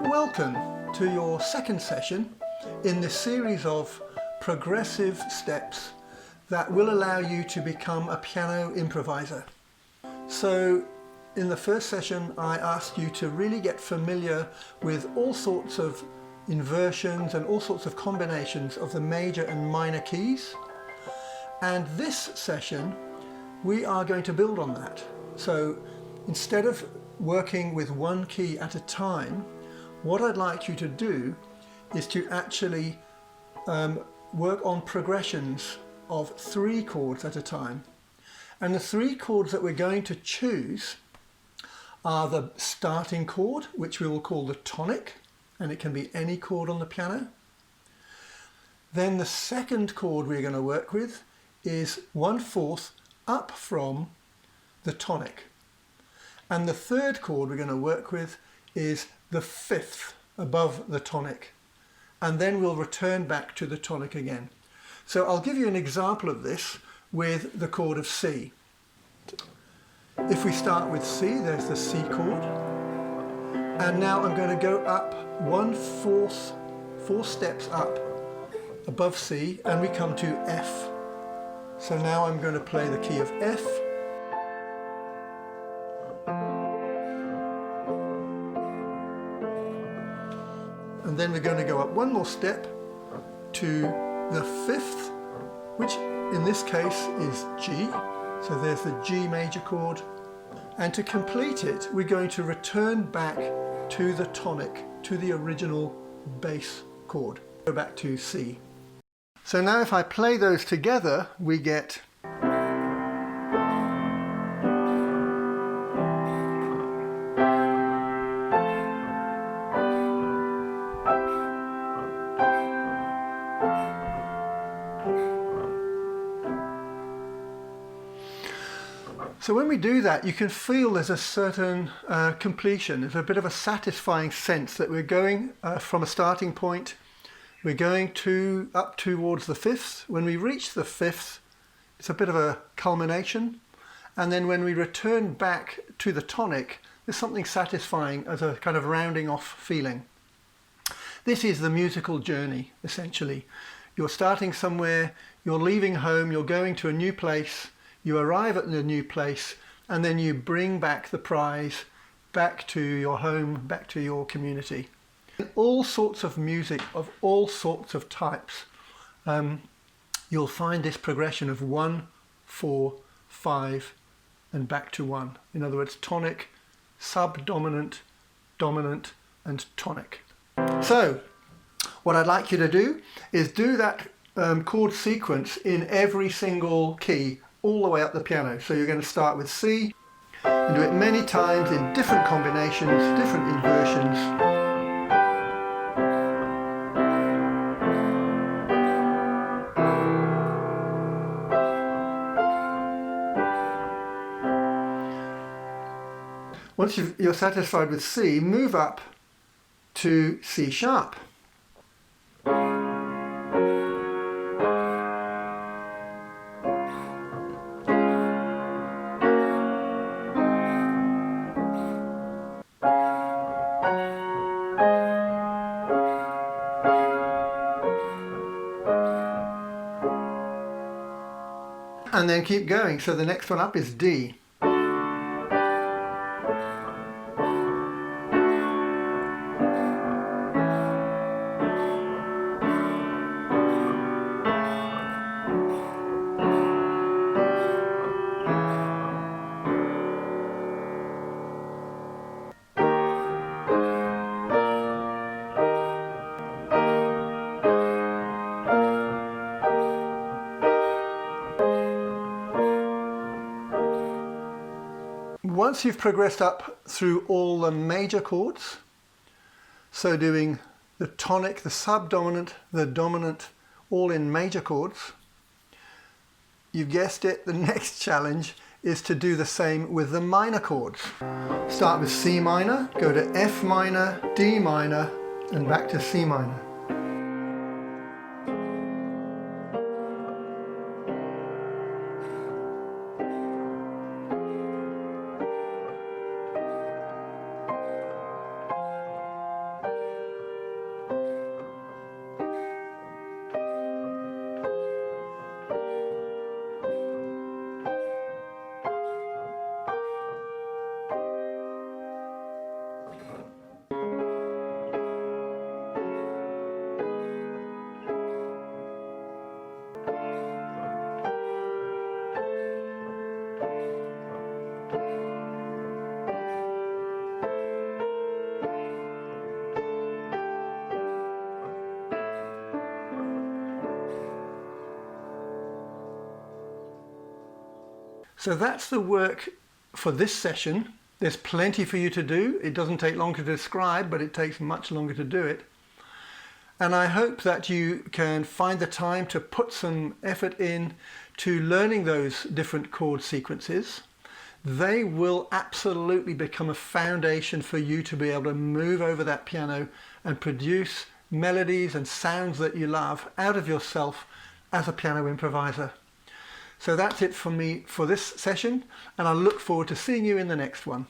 Welcome to your second session in this series of progressive steps that will allow you to become a piano improviser. So in the first session I asked you to really get familiar with all sorts of inversions and all sorts of combinations of the major and minor keys, and this session we are going to build on that. So instead of working with one key at a time, what I'd like you to do is to actually work on progressions of 3 chords at a time. And the 3 chords that we're going to choose are the starting chord, which we will call the tonic, and it can be any chord on the piano. Then the second chord we're going to work with is 1/4 up from the tonic. And the third chord we're going to work with is the 5th above the tonic. And then we'll return back to the tonic again. So I'll give you an example of this with the chord of C. If we start with C, there's the C chord. And now I'm going to go up 4 steps up above C, and we come to F. So now I'm going to play the key of F. And then we're going to go up 1 more step to the 5th, which in this case is G. So there's the G major chord. And to complete it, we're going to return back to the tonic, to the original bass chord. Go back to C. So now if I play those together, we get So when we do that, you can feel there's a certain completion. There's a bit of a satisfying sense that we're going from a starting point. We're going up towards the 5th. When we reach the 5th, it's a bit of a culmination. And then when we return back to the tonic, there's something satisfying as a kind of rounding off feeling. This is the musical journey, essentially. You're starting somewhere, you're leaving home, you're going to a new place, you arrive at the new place, and then you bring back the prize back to your home, back to your community. All sorts of music of all sorts of types. You'll find this progression of 1, 4, 5, and back to 1. In other words, tonic, subdominant, dominant, and tonic. So, what I'd like you to do is do that chord sequence in every single key, all the way up the piano. So you're going to start with C and do it many times in different combinations, different inversions. Once you're satisfied with C, move up to C sharp. And then keep going. So the next one up is D. Once you've progressed up through all the major chords, so doing the tonic, the subdominant, the dominant, all in major chords, you've guessed it, the next challenge is to do the same with the minor chords. Start with C minor, go to F minor, D minor, and back to C minor. So that's the work for this session. There's plenty for you to do. It doesn't take long to describe, but it takes much longer to do it. And I hope that you can find the time to put some effort in to learning those different chord sequences. They will absolutely become a foundation for you to be able to move over that piano and produce melodies and sounds that you love out of yourself as a piano improviser. So that's it from me for this session, and I look forward to seeing you in the next one.